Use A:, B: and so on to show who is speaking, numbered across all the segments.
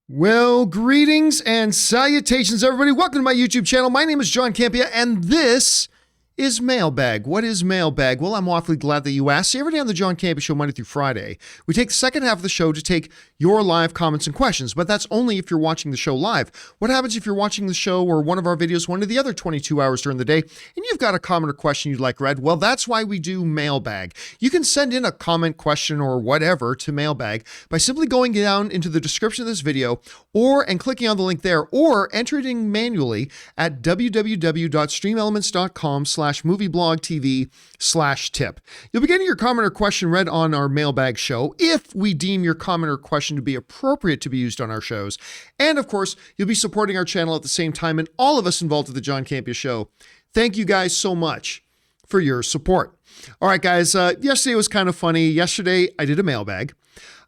A: Well, greetings and salutations, everybody. Welcome to my YouTube channel. My name is John Campea, and this is Mailbag. What is Mailbag? Well, I'm awfully glad that you asked. See, every day on the John Campea Show, Monday through Friday, we take the second half of the show to take your live comments and questions, but that's only if you're watching the show live. What happens if you're watching the show or one of our videos one of the other 22 hours during the day, and you've got a comment or question you'd like read? Well, that's why we do Mailbag. You can send in a comment, question, or whatever to Mailbag by simply going down into the description of this video and clicking on the link there, or entering manually at www.streamelements.com/movieblogtv/tip. You'll be getting your comment or question read on our Mailbag show if we deem your comment or question to be appropriate to be used on our shows. And of course, you'll be supporting our channel at the same time, and all of us involved at the John Campea Show. Thank you guys so much for your support. All right, guys, yesterday was kind of funny. Yesterday, I did a mailbag.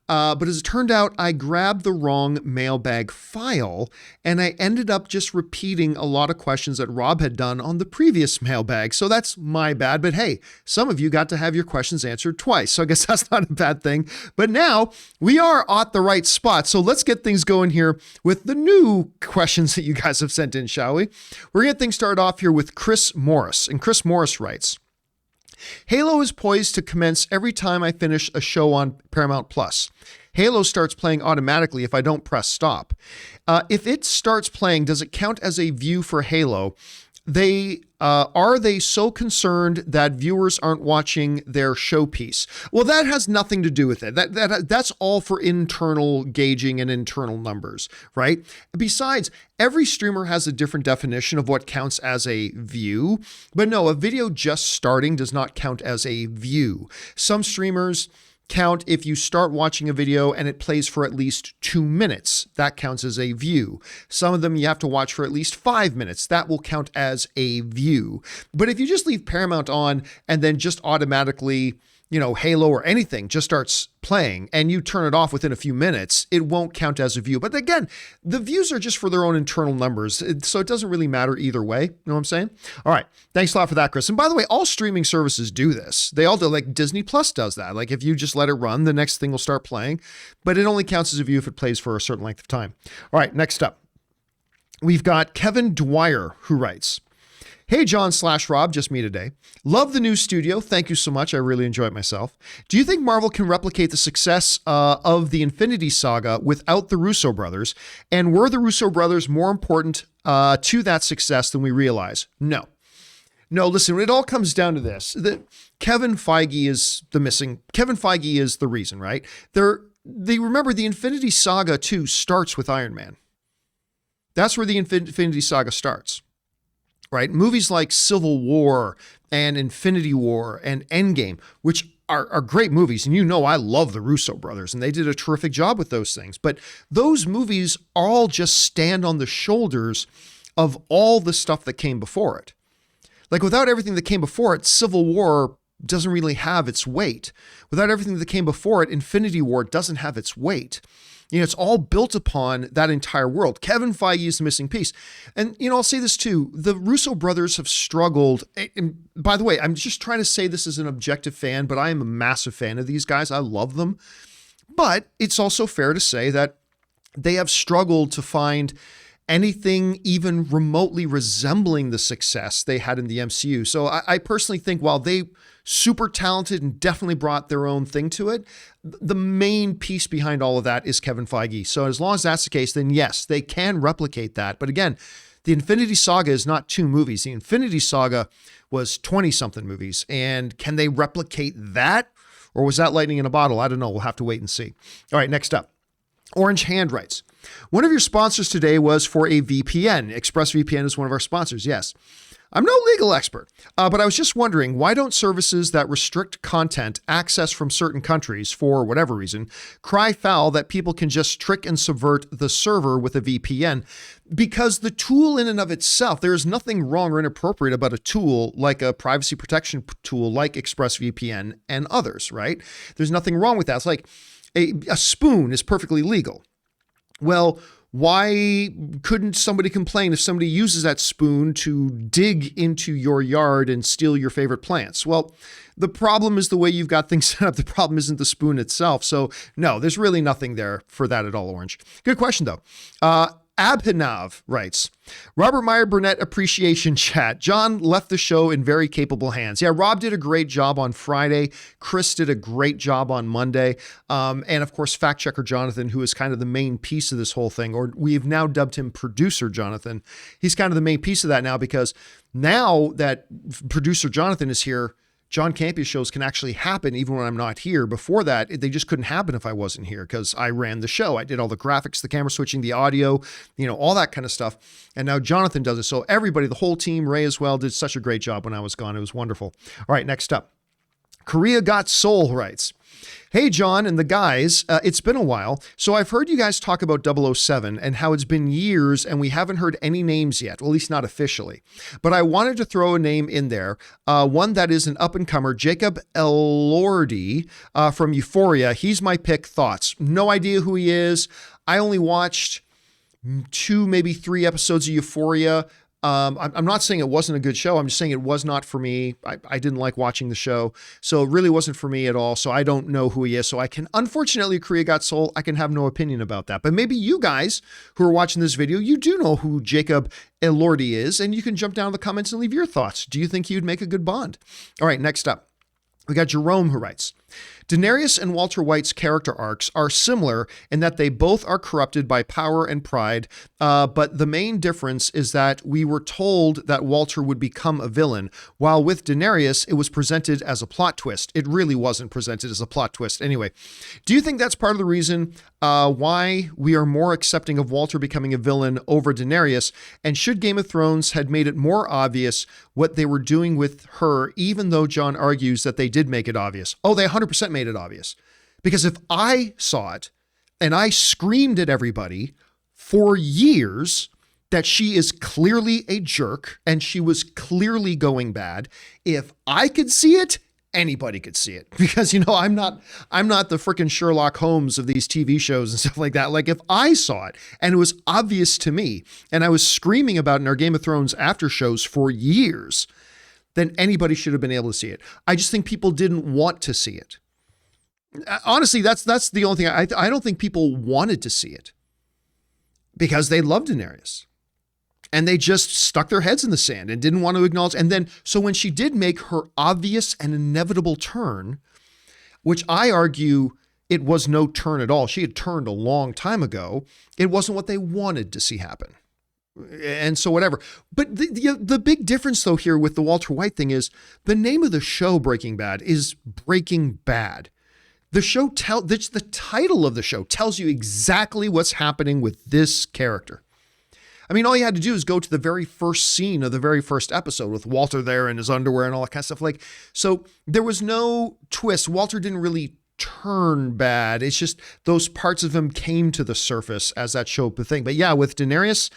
A: But as it turned out, I grabbed the wrong mailbag file, and I ended up just repeating a lot of questions that Rob had done on the previous mailbag. So that's my bad. But hey, some of you got to have your questions answered twice. So I guess that's not a bad thing. But now we are at the right spot. So let's get things going here with the new questions that you guys have sent in, shall we? We're going to get things started off here with Chris Morris. And Chris Morris writes, Halo is poised to commence every time I finish a show on Paramount Plus. Halo starts playing automatically if I don't press stop. If it starts playing, does it count as a view for Halo? Are they so concerned that viewers aren't watching their showpiece? Well, that has nothing to do with it. That's all for internal gauging and internal numbers, right? Besides, every streamer has a different definition of what counts as a view. But no, a video just starting does not count as a view. Some streamers count if you start watching a video and it plays for at least 2 minutes. That counts as a view. Some of them you have to watch for at least 5 minutes. That will count as a view. But if you just leave Paramount on and then just automatically, Halo or anything just starts playing and you turn it off within a few minutes, it won't count as a view. But again, the views are just for their own internal numbers. So it doesn't really matter either way. You know what I'm saying? All right. Thanks a lot for that, Chris. And by the way, all streaming services do this. They all do. Like Disney Plus does that. Like if you just let it run, the next thing will start playing, but it only counts as a view if it plays for a certain length of time. All right. Next up, we've got Kevin Dwyer, who writes, Hey, John/Rob, just me today. Love the new studio. Thank you so much. I really enjoy it myself. Do you think Marvel can replicate the success of the Infinity Saga without the Russo brothers? And were the Russo brothers more important to that success than we realize? No. No, listen, it all comes down to this. Kevin Feige is the reason, right? Remember, the Infinity Saga 2 starts with Iron Man. That's where the Infinity Saga starts. Right? Movies like Civil War and Infinity War and Endgame, which are great movies. And I love the Russo brothers and they did a terrific job with those things. But those movies all just stand on the shoulders of all the stuff that came before it. Like without everything that came before it, Civil War doesn't really have its weight. Without everything that came before it, Infinity War doesn't have its weight. It's all built upon that entire world. Kevin Feige is the missing piece. And, I'll say this too. The Russo brothers have struggled. And by the way, I'm just trying to say this as an objective fan, but I am a massive fan of these guys. I love them. But it's also fair to say that they have struggled to find anything even remotely resembling the success they had in the MCU. So I personally think while they super talented and definitely brought their own thing to it, the main piece behind all of that is Kevin Feige. So as long as that's the case, then yes, they can replicate that. But again, the Infinity Saga is not 2 movies. The Infinity Saga was 20-something movies. And can they replicate that? Or was that lightning in a bottle? I don't know. We'll have to wait and see. All right, next up. Orange Hand writes, one of your sponsors today was for a VPN. ExpressVPN is one of our sponsors. Yes. I'm no legal expert, but I was just wondering, why don't services that restrict content access from certain countries for whatever reason cry foul that people can just trick and subvert the server with a VPN? Because the tool in and of itself, there is nothing wrong or inappropriate about a tool like a privacy protection tool like ExpressVPN and others, right? There's nothing wrong with that. It's like a spoon is perfectly legal. Well, Why couldn't somebody complain if somebody uses that spoon to dig into your yard and steal your favorite plants? Well, the problem is the way you've got things set up. The problem isn't the spoon itself. So no, there's really nothing there for that at all, Orange. Good question, though. Abhinav writes, Robert Meyer Burnett appreciation chat. John left the show in very capable hands. Yeah, Rob did a great job on Friday. Chris did a great job on Monday. And of course, fact checker Jonathan, who is kind of the main piece of this whole thing, or we've now dubbed him producer Jonathan. He's kind of the main piece of that now, because now that producer Jonathan is here, John Campea shows can actually happen even when I'm not here. Before that, they just couldn't happen if I wasn't here, because I ran the show. I did all the graphics, the camera switching, the audio, all that kind of stuff. And now Jonathan does it. So everybody, the whole team, Ray as well, did such a great job when I was gone. It was wonderful. All right, next up. Korea Got Soul writes, hey, John and the guys, it's been a while. So I've heard you guys talk about 007 and how it's been years and we haven't heard any names yet, well, at least not officially. But I wanted to throw a name in there, one that is an up-and-comer, Jacob Elordi from Euphoria. He's my pick. Thoughts? No idea who he is. I only watched 2, maybe 3 episodes of Euphoria. I'm not saying it wasn't a good show. I'm just saying it was not for me. I didn't like watching the show. So it really wasn't for me at all. So I don't know who he is. So I can, unfortunately, Korea Got Soul, I can have no opinion about that. But maybe you guys who are watching this video, you do know who Jacob Elordi is, and you can jump down in the comments and leave your thoughts. Do you think he would make a good Bond? All right, next up. We got Jerome who writes, Daenerys and Walter White's character arcs are similar in that they both are corrupted by power and pride, but the main difference is that we were told that Walter would become a villain, while with Daenerys, it was presented as a plot twist. It really wasn't presented as a plot twist. Anyway, do you think that's part of the reason why we are more accepting of Walter becoming a villain over Daenerys? And should Game of Thrones had made it more obvious what they were doing with her, even though John argues that they did make it obvious? Oh, they 100% made it obvious. Because if I saw it and I screamed at everybody for years that she is clearly a jerk and she was clearly going bad, if I could see it, anybody could see it. Because, I'm not the freaking Sherlock Holmes of these TV shows and stuff like that. Like, if I saw it and it was obvious to me and I was screaming about it in our Game of Thrones after shows for years, then anybody should have been able to see it. I just think people didn't want to see it. Honestly, that's the only thing. I don't think people wanted to see it because they loved Daenerys and they just stuck their heads in the sand and didn't want to acknowledge. And then, so when she did make her obvious and inevitable turn, which I argue it was no turn at all. She had turned a long time ago. It wasn't what they wanted to see happen. And so whatever. But the big difference though here with the Walter White thing is the name of the show Breaking Bad is Breaking Bad. The show the title of the show tells you exactly what's happening with this character. I mean, all you had to do is go to the very first scene of the very first episode with Walter there in his underwear and all that kind of stuff. Like, so there was no twist. Walter didn't really turn bad. It's just those parts of him came to the surface as that show the thing. But yeah, with Daenerys,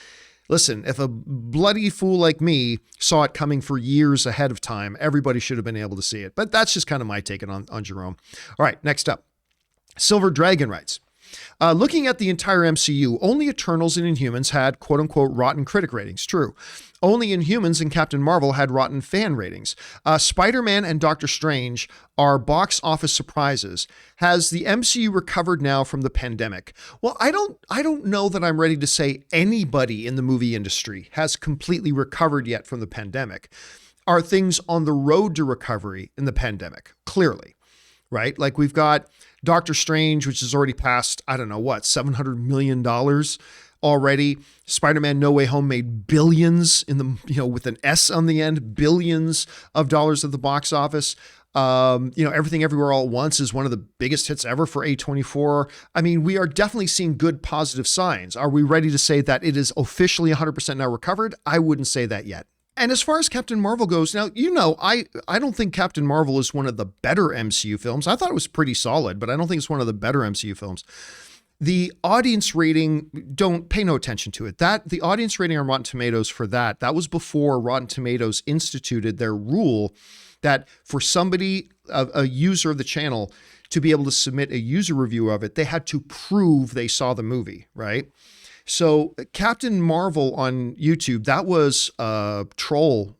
A: listen, if a bloody fool like me saw it coming for years ahead of time, everybody should have been able to see it. But that's just kind of my take on Jerome. All right, next up. Silver Dragon writes, looking at the entire MCU, only Eternals and Inhumans had quote-unquote rotten critic ratings. True. Only Inhumans and Captain Marvel had rotten fan ratings. Spider-Man and Doctor Strange are box office surprises. Has the MCU recovered now from the pandemic? Well, I don't know that I'm ready to say anybody in the movie industry has completely recovered yet from the pandemic. Are things on the road to recovery in the pandemic? Clearly, right? Like we've got Doctor Strange, which has already passed, I don't know what, $700 million already. Spider-Man No Way Home made billions in the, with an S on the end, billions of dollars at the box office. Everything Everywhere All at Once is one of the biggest hits ever for A24. I mean, we are definitely seeing good positive signs. Are we ready to say that it is officially 100% now recovered? I wouldn't say that yet. And as far as Captain Marvel goes, now, I don't think Captain Marvel is one of the better MCU films. I thought it was pretty solid, but I don't think it's one of the better MCU films. The audience rating, don't pay no attention to it. The audience rating on Rotten Tomatoes for that was before Rotten Tomatoes instituted their rule that for somebody, a user of the channel, to be able to submit a user review of it, they had to prove they saw the movie, right? So Captain Marvel on YouTube, that was troll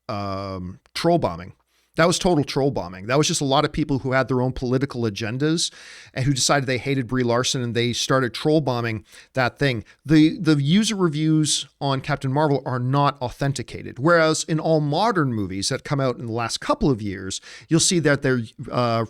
A: bombing. That was total troll bombing. That was just a lot of people who had their own political agendas and who decided they hated Brie Larson, and they started troll bombing that thing. The user reviews on Captain Marvel are not authenticated. Whereas in all modern movies that come out in the last couple of years, you'll see that they're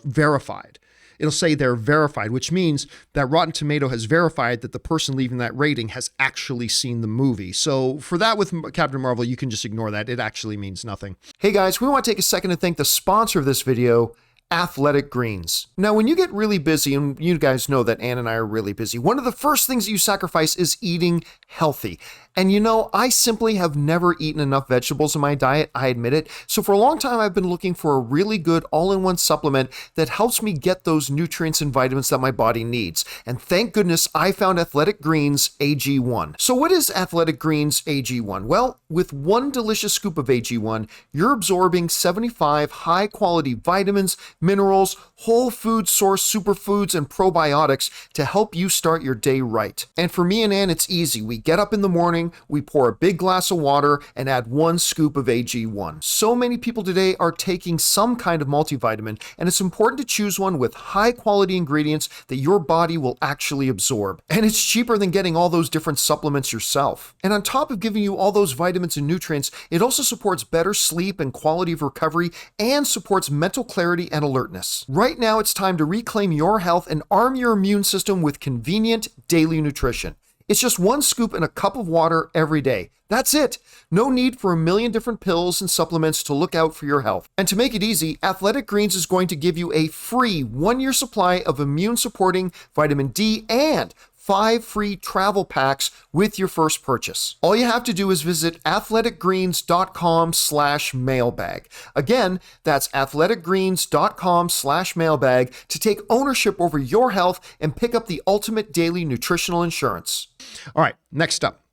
A: verified. It'll say they're verified, which means that Rotten Tomato has verified that the person leaving that rating has actually seen the movie. So for that with Captain Marvel, you can just ignore that. It actually means nothing. Hey guys, we want to take a second to thank the sponsor of this video, Athletic Greens. Now, when you get really busy, and you guys know that Ann and I are really busy, one of the first things you sacrifice is eating healthy. And you know, I simply have never eaten enough vegetables in my diet, I admit it. So for a long time, I've been looking for a really good all-in-one supplement that helps me get those nutrients and vitamins that my body needs. And thank goodness I found Athletic Greens AG1. So what is Athletic Greens AG1? Well, with one delicious scoop of AG1, you're absorbing 75 high-quality vitamins, minerals, whole food source superfoods, and probiotics to help you start your day right. And for me and Ann, it's easy. We get up in the morning, we pour a big glass of water and add one scoop of AG1. So many people today are taking some kind of multivitamin, and it's important to choose one with high quality ingredients that your body will actually absorb. And it's cheaper than getting all those different supplements yourself. And on top of giving you all those vitamins and nutrients, it also supports better sleep and quality of recovery, and supports mental clarity and alertness. Right now, it's time to reclaim your health and arm your immune system with convenient daily nutrition. It's just one scoop in a cup of water every day. That's it. No need for a million different pills and supplements to look out for your health. And to make it easy, Athletic Greens is going to give you a free 1-year supply of immune-supporting vitamin D and 5 free travel packs with your first purchase. All you have to do is visit athleticgreens.com/mailbag. Again, that's athleticgreens.com/mailbag to take ownership over your health and pick up the ultimate daily nutritional insurance. All right, next up,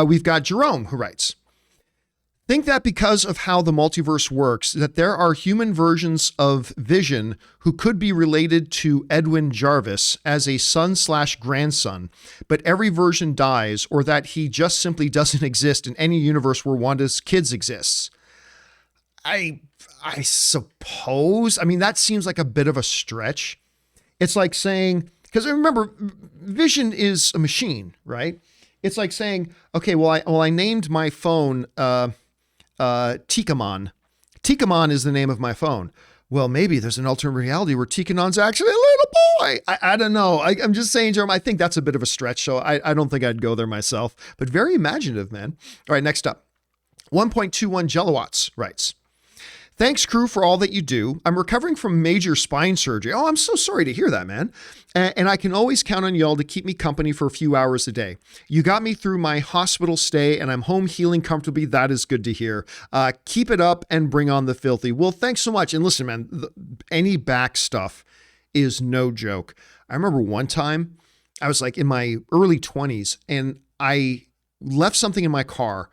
A: we've got Jerome, who writes, think that because of how the multiverse works, that there are human versions of Vision who could be related to Edwin Jarvis as a son/grandson, but every version dies, or that he just simply doesn't exist in any universe where Wanda's kids exists. I suppose. I mean, that seems like a bit of a stretch. It's like saying, because remember, Vision is a machine, right? It's like saying, okay, well, I named my phone Tikamon. Tikamon is the name of my phone. Well, maybe there's an alternate reality where Tikanon's actually a little boy. I don't know. I'm just saying, Jerome, I think that's a bit of a stretch, so I don't think I'd go there myself. But very imaginative, man. All right, next up. 1.21 Jelowatts writes, thanks, crew, for all that you do. I'm recovering from major spine surgery. Oh, I'm so sorry to hear that, man. And I can always count on y'all to keep me company for a few hours a day. You got me through my hospital stay, and I'm home healing comfortably. That is good to hear. Keep it up and bring on the filthy. Well, thanks so much. And listen, man, any back stuff is no joke. I remember one time I was like in my early 20s, and I left something in my car.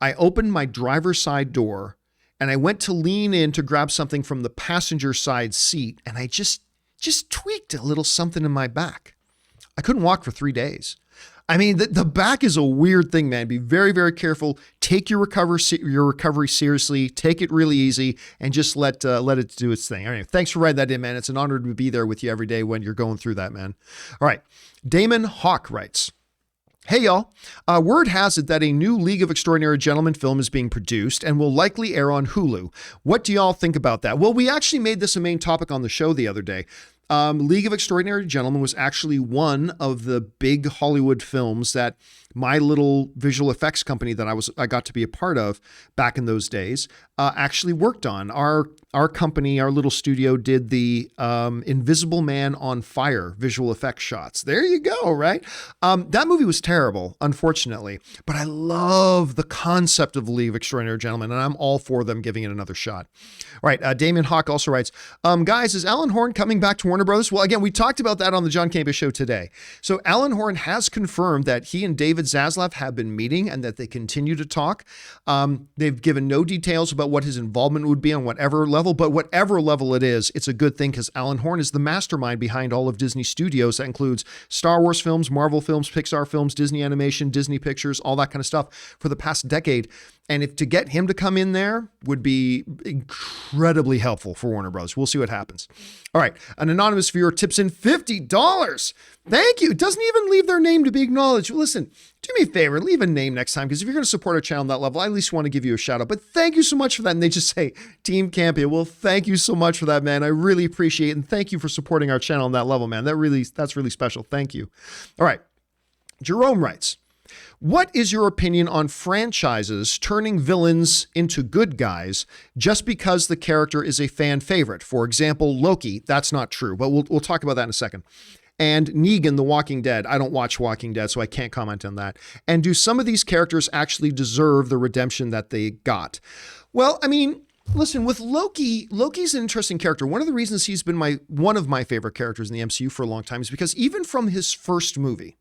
A: I opened my driver's side door, and I went to lean in to grab something from the passenger side seat, and I just tweaked a little something in my back. I couldn't walk for 3 days. I mean, the back is a weird thing, man. Be very, very careful. Take your recovery seriously. Take it really easy, and just let it do its thing. All right, thanks for writing that in, man. It's an honor to be there with you every day when you're going through that, man. All right, Damon Hawk writes, hey, y'all. Word has it that a new League of Extraordinary Gentlemen film is being produced and will likely air on Hulu. What do y'all think about that? Well, we actually made this a main topic on the show the other day. League of Extraordinary Gentlemen was actually one of the big Hollywood films that my little visual effects company that I got to be a part of back in those days actually worked on. Our company, our little studio, did the Invisible Man on Fire visual effects shots. There you go, right? That movie was terrible, unfortunately, but I love the concept of the League of Extraordinary Gentlemen, and I'm all for them giving it another shot. All right, Damien Hawk also writes, guys, is Alan Horn coming back to Warner Brothers? Well, again, we talked about that on the John Campea Show today. So Alan Horn has confirmed that he and David Zaslav have been meeting and that they continue to talk. They've given no details about what his involvement would be on whatever level, level, but whatever level it is, it's a good thing because Alan Horn is the mastermind behind all of Disney Studios. That includes Star Wars films, Marvel films, Pixar films, Disney animation, Disney pictures, all that kind of stuff for the past decade. And if to get him to come in there would be incredibly helpful for Warner Bros. We'll see what happens. All right. An anonymous viewer tips in $50. Thank you. It doesn't even leave their name to be acknowledged. Listen, do me a favor, leave a name next time, because if you're going to support our channel on that level, I at least want to give you a shout out. But thank you so much for that. And they just say, Team Campea. Well, thank you so much for that, man. I really appreciate it. And thank you for supporting our channel on that level, man. That's really special. Thank you. All right. Jerome writes, what is your opinion on franchises turning villains into good guys just because the character is a fan favorite? For example, Loki. That's not true, but we'll talk about that in a second. And Negan, The Walking Dead. I don't watch Walking Dead, so I can't comment on that. And do some of these characters actually deserve the redemption that they got? Well, I mean, listen, with Loki, Loki's an interesting character. One of the reasons he's been one of my favorite characters in the MCU for a long time is because even from his first movie,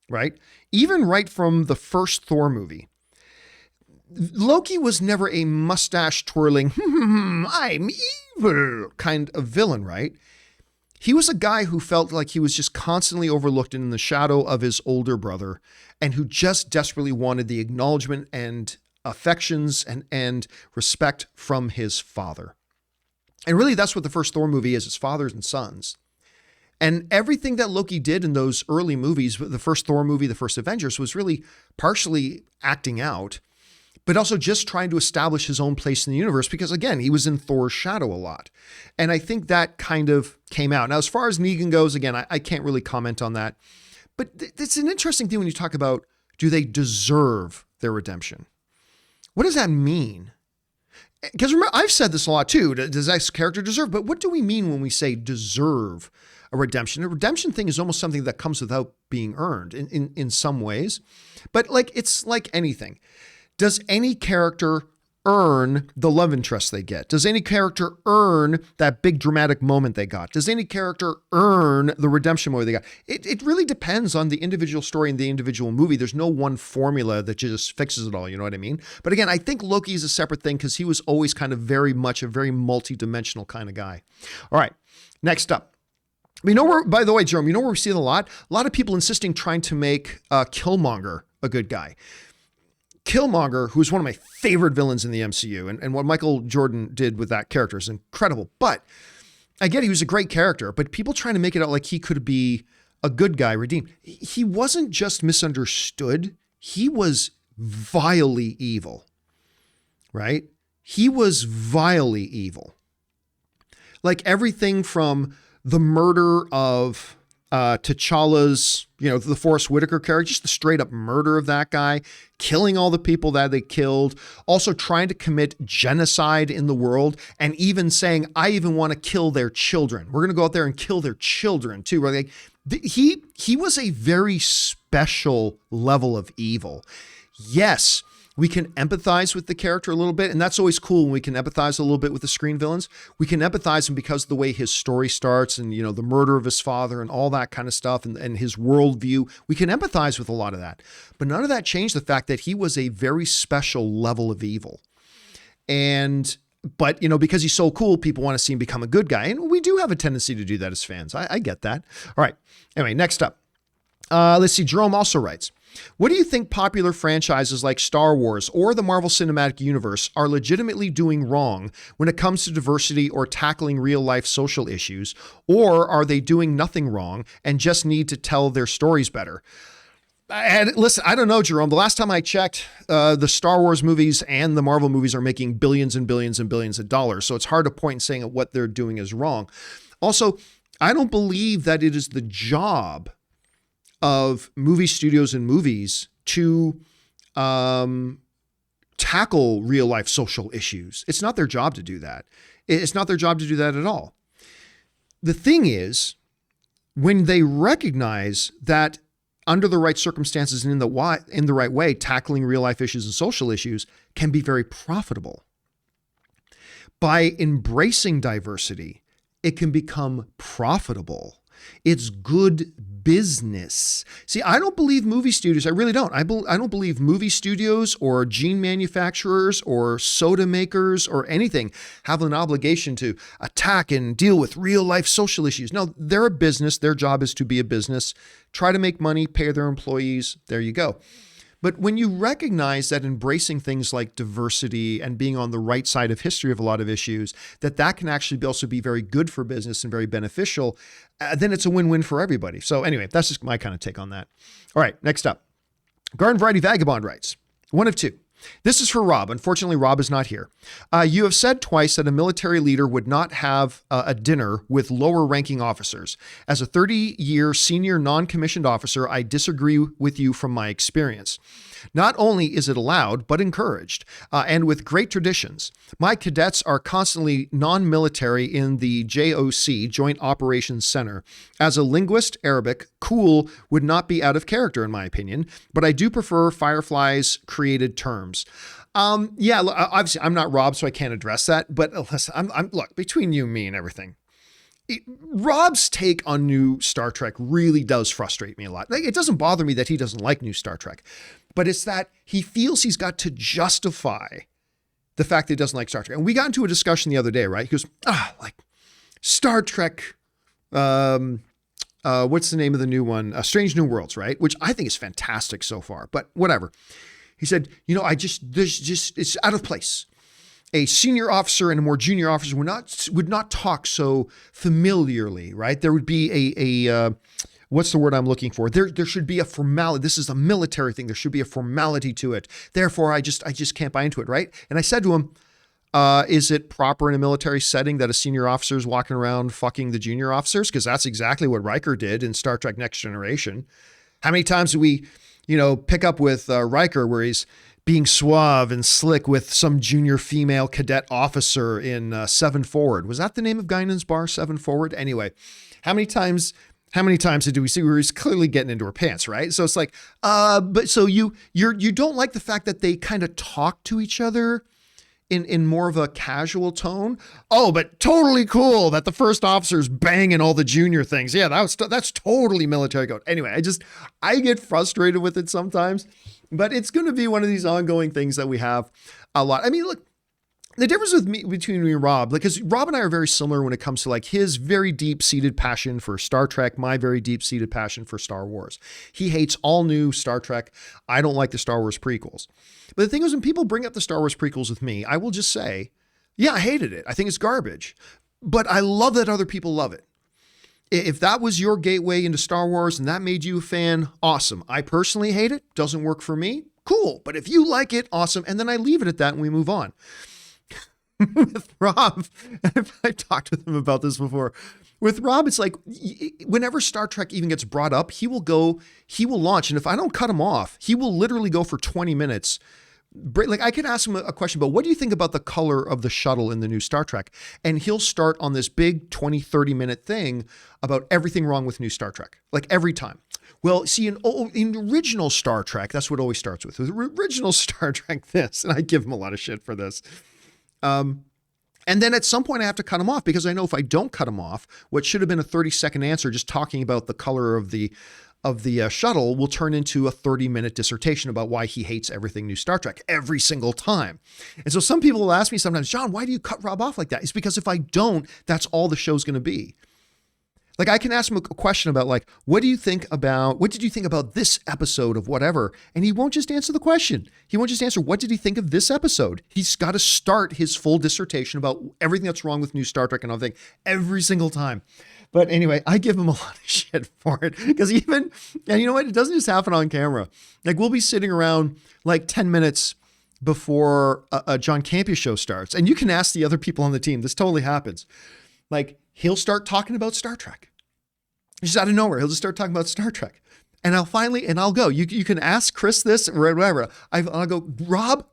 A: right? Even right from the first Thor movie, Loki was never a mustache twirling, I'm evil kind of villain, right? He was a guy who felt like he was just constantly overlooked in the shadow of his older brother and who just desperately wanted the acknowledgement and affections and respect from his father. And really, that's what the first Thor movie is. It's fathers and sons. And everything that Loki did in those early movies, the first Thor movie, the first Avengers, was really partially acting out, but also just trying to establish his own place in the universe because, again, he was in Thor's shadow a lot. And I think that kind of came out. Now, as far as Negan goes, again, I can't really comment on that. But it's an interesting thing when you talk about, do they deserve their redemption? What does that mean? Because remember, I've said this a lot too. Does this character deserve? But what do we mean when we say deserve a redemption? A redemption thing is almost something that comes without being earned in some ways. But it's like anything. Does any character earn the love interest they get? Does any character earn that big dramatic moment they got? Does any character earn the redemption moment they got? It really depends on the individual story and the individual movie. There's no one formula that just fixes it all. You know what I mean? But again, I think Loki is a separate thing because he was always kind of very much a very multi-dimensional kind of guy. All right, next up. By the way, Jerome, you know where we see it a lot? A lot of people insisting trying to make Killmonger a good guy. Killmonger, who's one of my favorite villains in the MCU, and what Michael Jordan did with that character is incredible. But I get he was a great character, but people trying to make it out like he could be a good guy, redeemed. He wasn't just misunderstood. He was vilely evil, right? He was vilely evil. Like everything from the murder of T'Challa's, the Forrest Whitaker character, just the straight up murder of that guy, killing all the people that they killed, also trying to commit genocide in the world, and even saying, I even want to kill their children. We're going to go out there and kill their children too. We're like, he was a very special level of evil. Yes, we can empathize with the character a little bit, and that's always cool when we can empathize a little bit with the screen villains. We can empathize him because of the way his story starts and, the murder of his father and all that kind of stuff and his worldview. We can empathize with a lot of that. But none of that changed the fact that he was a very special level of evil. But because he's so cool, people want to see him become a good guy. And we do have a tendency to do that as fans. I get that. All right. Anyway, next up. Let's see. Jerome also writes, what do you think popular franchises like Star Wars or the Marvel Cinematic Universe are legitimately doing wrong when it comes to diversity or tackling real-life social issues? Or are they doing nothing wrong and just need to tell their stories better? And listen, I don't know, Jerome. The last time I checked, the Star Wars movies and the Marvel movies are making billions and billions and billions of dollars. So it's hard to point and saying that what they're doing is wrong. Also, I don't believe that it is the job of movie studios and movies to tackle real life social issues. It's not their job to do that. It's not their job to do that at all. The thing is, when they recognize that under the right circumstances and in the right way, tackling real life issues and social issues can be very profitable. By embracing diversity, it can become profitable. It's good business. See, I don't believe movie studios. I really don't. I don't believe movie studios or gene manufacturers or soda makers or anything have an obligation to attack and deal with real life social issues. No, they're a business. Their job is to be a business, try to make money, pay their employees. There you go. But when you recognize that embracing things like diversity and being on the right side of history of a lot of issues, that can actually also be very good for business and very beneficial, then it's a win-win for everybody. So anyway, that's just my kind of take on that. All right, next up. Garden Variety Vagabond writes, one of two. This is for Rob. Unfortunately, Rob is not here. You have said twice that a military leader would not have a dinner with lower ranking officers. As a 30-year senior non-commissioned officer, I disagree with you from my experience. Not only is it allowed, but encouraged, and with great traditions. My cadets are constantly non-military in the JOC, Joint Operations Center. As a linguist, Arabic, cool would not be out of character in my opinion, but I do prefer Firefly's created terms. Yeah, obviously I'm not Rob, so I can't address that, but listen, look, between you, me, and everything, Rob's take on new Star Trek really does frustrate me a lot. Like, it doesn't bother me that he doesn't like new Star Trek, but it's that he feels he's got to justify the fact that he doesn't like Star Trek. And we got into a discussion the other day, right? He goes, like Star Trek, what's the name of the new one? Strange New Worlds, right? Which I think is fantastic so far, but whatever. He said, it's out of place. A senior officer and a more junior officer would not talk so familiarly, right? There would be a what's the word I'm looking for? There should be a formality. This is a military thing. There should be a formality to it. Therefore, I just can't buy into it, right? And I said to him, is it proper in a military setting that a senior officer is walking around fucking the junior officers? Because that's exactly what Riker did in Star Trek Next Generation. How many times do we, pick up with Riker where he's being suave and slick with some junior female cadet officer in 7 Forward. Was that the name of Guinan's bar, 7 Forward? Anyway, how many times did we see where he's clearly getting into her pants, right? So it's like, but so you don't like the fact that they kind of talk to each other in more of a casual tone. Oh, but totally cool that the first officer's banging all the junior things. Yeah, that's totally military code. Anyway, I get frustrated with it sometimes. But it's going to be one of these ongoing things that we have a lot. I mean, look, the difference between me and Rob, because Rob and I are very similar when it comes to like his very deep-seated passion for Star Trek, my very deep-seated passion for Star Wars. He hates all new Star Trek. I don't like the Star Wars prequels. But the thing is, when people bring up the Star Wars prequels with me, I will just say, yeah, I hated it. I think it's garbage. But I love that other people love it. If that was your gateway into Star Wars and that made you a fan, awesome. I personally hate it. Doesn't work for me. Cool. But if you like it, awesome. And then I leave it at that and we move on. With Rob, I've talked with him about this before. With Rob, it's like whenever Star Trek even gets brought up, he will launch. And if I don't cut him off, he will literally go for 20 minutes. Like I could ask him a question about what do you think about the color of the shuttle in the new Star Trek? And he'll start on this big 20, 30 minute thing about everything wrong with new Star Trek, like every time. Well, see, in original Star Trek, that's what it always starts with original Star Trek this, and I give him a lot of shit for this. And then at some point I have to cut him off because I know if I don't cut him off, what should have been a 30-second answer just talking about the color of the shuttle will turn into a 30-minute dissertation about why he hates everything new Star Trek every single time. And so some people will ask me sometimes, John, why do you cut Rob off like that? It's because if I don't, that's all the show's going to be. Like I can ask him a question about like, what did you think about this episode of whatever? And he won't just answer the question. He won't just answer, what did he think of this episode? He's got to start his full dissertation about everything that's wrong with new Star Trek and everything every single time. But anyway, I give him a lot of shit for it because and you know what? It doesn't just happen on camera. Like we'll be sitting around like 10 minutes before a John Campea show starts. And you can ask the other people on the team. This totally happens. Like he'll start talking about Star Trek. Just out of nowhere. He'll just start talking about Star Trek. And I'll go, you can ask Chris this or whatever. I'll go, Rob,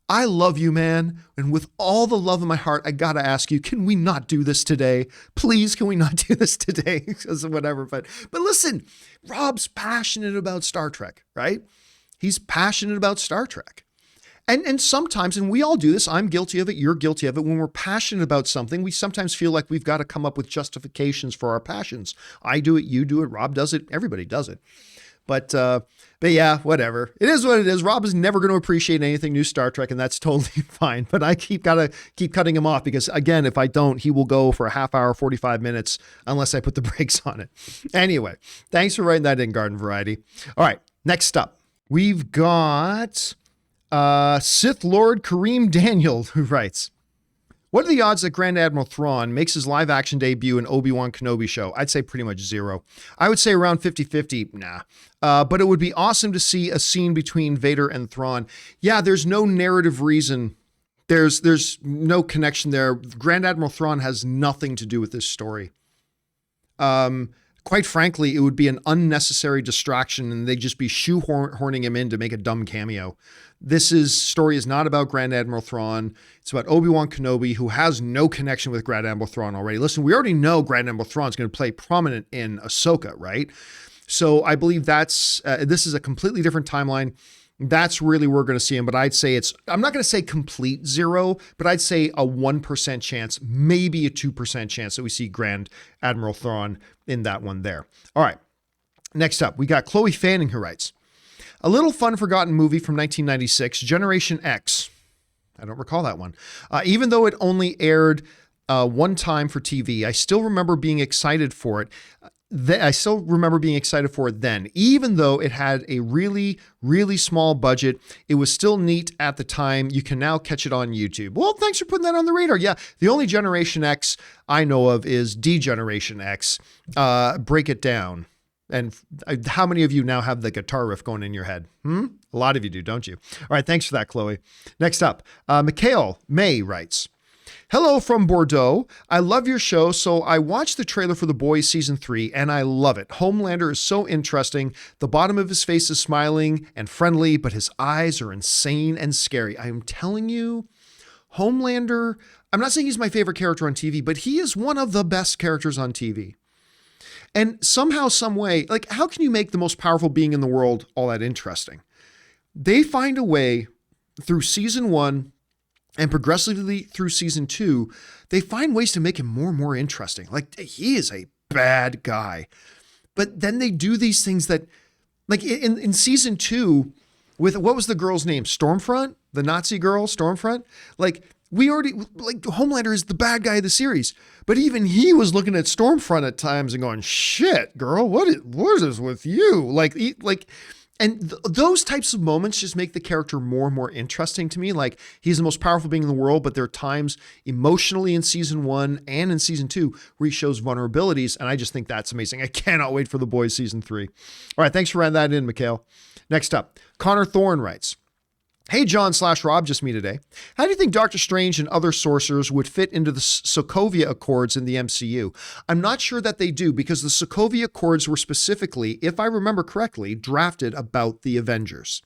A: I love you, man. And with all the love in my heart, I got to ask you, can we not do this today? Please, can we not do this today? Because whatever. But listen, Rob's passionate about Star Trek, right? He's passionate about Star Trek. And sometimes, and we all do this, I'm guilty of it, you're guilty of it, when we're passionate about something, we sometimes feel like we've got to come up with justifications for our passions. I do it, you do it, Rob does it, everybody does it. But yeah, whatever. It is what it is. Rob is never going to appreciate anything new Star Trek, and that's totally fine. But I gotta keep cutting him off because, again, if I don't, he will go for a half hour, 45 minutes, unless I put the brakes on it. Anyway, thanks for writing that in, Garden Variety. All right, next up, we've got Sith Lord Kareem Daniel, who writes, what are the odds that Grand Admiral Thrawn makes his live action debut in Obi-Wan Kenobi show? I'd say pretty much 0. I would say around 50-50. Nah. But it would be awesome to see a scene between Vader and Thrawn. Yeah, there's no narrative reason. There's no connection there. Grand Admiral Thrawn has nothing to do with this story. Quite frankly, it would be an unnecessary distraction and they'd just be shoehorning him in to make a dumb cameo. This story is not about Grand Admiral Thrawn. It's about Obi-Wan Kenobi, who has no connection with Grand Admiral Thrawn already. Listen, we already know Grand Admiral Thrawn is going to play prominent in Ahsoka, right? So I believe this is a completely different timeline. That's really where we're going to see him. But I'd say I'm not going to say complete 0, but I'd say a 1% chance, maybe a 2% chance that we see Grand Admiral Thrawn in that one there. All right. Next up, we got Chloe Fanning, who writes, a little fun forgotten movie from 1996, Generation X. I don't recall that one. Even though it only aired one time for TV, I still remember being excited for it. Then, even though it had a really, really small budget. It was still neat at the time. You can now catch it on YouTube. Well, thanks for putting that on the radar. Yeah, the only Generation X I know of is D-Generation X. Break it down. And how many of you now have the guitar riff going in your head? A lot of you do, don't you? All right, thanks for that, Chloe. Next up, Mikhail May writes, hello from Bordeaux. I love your show, so I watched the trailer for The Boys Season 3, and I love it. Homelander is so interesting. The bottom of his face is smiling and friendly, but his eyes are insane and scary. I am telling you, Homelander, I'm not saying he's my favorite character on TV, but he is one of the best characters on TV. And somehow, some way, like, how can you make the most powerful being in the world all that interesting? They find a way through season 1 and progressively through season 2, they find ways to make him more and more interesting. Like, he is a bad guy. But then they do these things that, like in season 2, with, what was the girl's name? Stormfront? The Nazi girl, Stormfront? Like, Homelander is the bad guy of the series, but even he was looking at Stormfront at times and going, shit, girl, what is with you? Those types of moments just make the character more and more interesting to me. Like, he's the most powerful being in the world, but there are times emotionally in season 1 and in season 2 where he shows vulnerabilities. And I just think that's amazing. I cannot wait for The Boys season 3. All right. Thanks for writing that in, Mikhail. Next up, Connor Thorne writes, hey, John/Rob, just me today. How do you think Doctor Strange and other sorcerers would fit into the Sokovia Accords in the MCU? I'm not sure that they do, because the Sokovia Accords were specifically, if I remember correctly, drafted about the Avengers.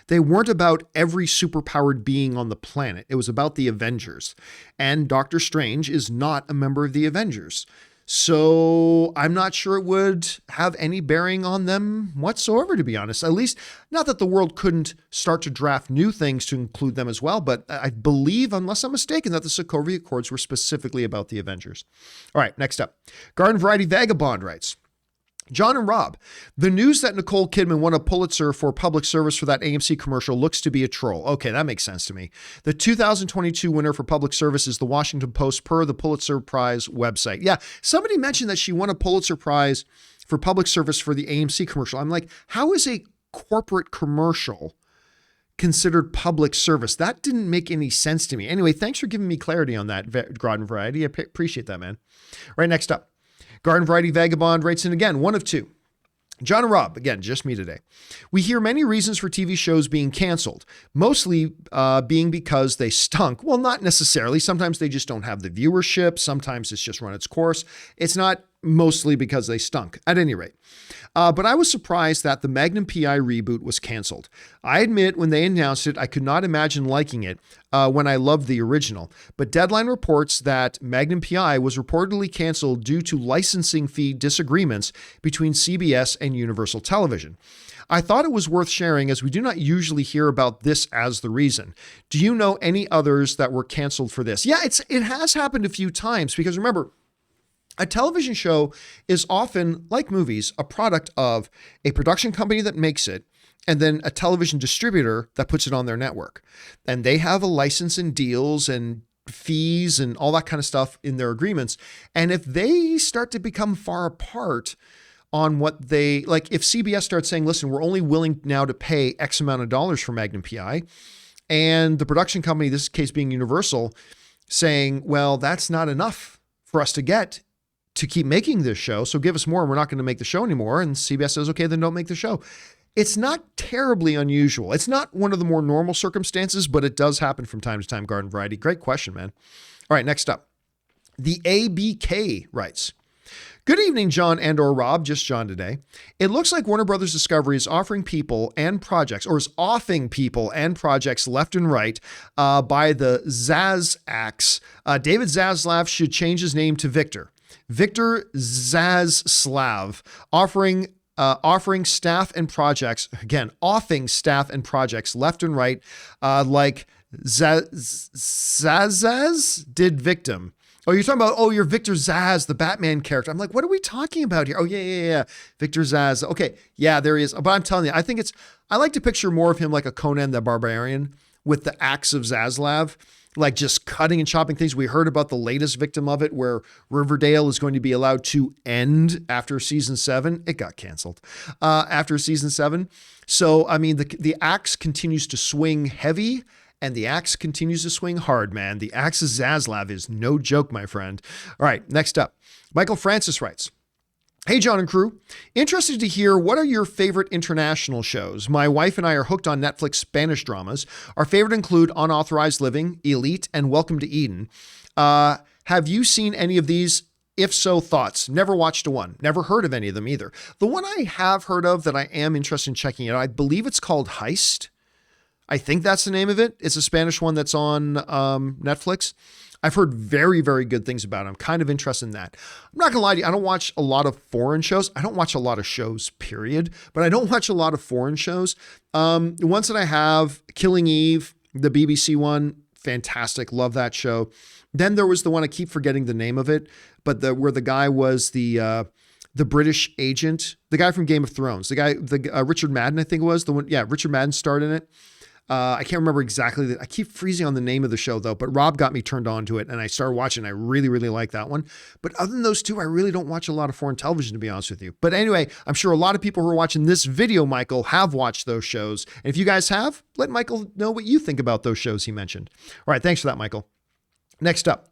A: They weren't about every superpowered being on the planet. It was about the Avengers. And Doctor Strange is not a member of the Avengers. So I'm not sure it would have any bearing on them whatsoever, to be honest. At least, not that the world couldn't start to draft new things to include them as well, but I believe, unless I'm mistaken, that the Sokovia Accords were specifically about the Avengers. All right, next up. Garden Variety Vagabond writes, John and Rob, the news that Nicole Kidman won a Pulitzer for public service for that AMC commercial looks to be a troll. Okay, that makes sense to me. The 2022 winner for public service is the Washington Post per the Pulitzer Prize website. Yeah, somebody mentioned that she won a Pulitzer Prize for public service for the AMC commercial. I'm like, how is a corporate commercial considered public service? That didn't make any sense to me. Anyway, thanks for giving me clarity on that, Garden Variety. I appreciate that, man. All right, next up. Garden Variety Vagabond writes in again, one of two. John and Rob, again, just me today. We hear many reasons for TV shows being canceled, mostly being because they stunk. Well, not necessarily. Sometimes they just don't have the viewership. Sometimes it's just run its course. It's not mostly because they stunk, at any rate. But I was surprised that the Magnum PI reboot was canceled. I admit when they announced it, I could not imagine liking it when I loved the original. But Deadline reports that Magnum PI was reportedly canceled due to licensing fee disagreements between CBS and Universal Television. I thought it was worth sharing as we do not usually hear about this as the reason. Do you know any others that were canceled for this? Yeah, it has happened a few times because remember, a television show is often, like movies, a product of a production company that makes it and then a television distributor that puts it on their network. And they have a license and deals and fees and all that kind of stuff in their agreements. And if they start to become far apart on what they, like if CBS starts saying, listen, we're only willing now to pay X amount of dollars for Magnum PI, and the production company, this case being Universal, saying, well, that's not enough for us to get to keep making this show, so give us more and we're not going to make the show anymore. And CBS says, okay, then don't make the show. It's not terribly unusual. It's not one of the more normal circumstances, but it does happen from time to time, Garden Variety. Great question, man. All right, next up. The ABK writes, good evening, John and or Rob, just John today. It looks like Warner Brothers Discovery is offering people and projects, or is offing people and projects left and right by the Zaz axe. David Zaslav should change his name to Victor. Victor Zaslav, offering staff and projects, again, offing staff and projects left and right, like Zaz did Victim. Oh, you're talking about, you're Victor Zaz, the Batman character. I'm like, what are we talking about here? Oh, yeah. Victor Zaz. Okay. Yeah, there he is. But I'm telling you, I like to picture more of him like a Conan the Barbarian with the axe of Zaslav, like just cutting and chopping things. We heard about the latest victim of it where Riverdale is going to be allowed to end after season 7. It got canceled after season 7. So, I mean, the axe continues to swing heavy. And the axe continues to swing hard, man. The axe of Zaslav is no joke, my friend. All right, next up. Michael Francis writes, hey, John and crew. Interested to hear what are your favorite international shows? My wife and I are hooked on Netflix Spanish dramas. Our favorite include Unauthorized Living, Elite, and Welcome to Eden. Have you seen any of these? If so, thoughts? Never watched one. Never heard of any of them either. The one I have heard of that I am interested in checking out, I believe it's called Heist. I think that's the name of it. It's a Spanish one that's on Netflix. I've heard very, very good things about it. I'm kind of interested in that. I'm not going to lie to you. I don't watch a lot of foreign shows. I don't watch a lot of shows, period. But I don't watch a lot of foreign shows. The ones that I have, Killing Eve, the BBC one, fantastic. Love that show. Then there was the one, I keep forgetting the name of it, but where the guy was the British agent, the guy from Game of Thrones, Richard Madden, I think it was the one. Yeah, Richard Madden starred in it. I can't remember exactly. I keep freezing on the name of the show though, but Rob got me turned on to it and I started watching. I really, really like that one. But other than those two, I really don't watch a lot of foreign television, to be honest with you. But anyway, I'm sure a lot of people who are watching this video, Michael, have watched those shows. And if you guys have, let Michael know what you think about those shows he mentioned. All right. Thanks for that, Michael. Next up,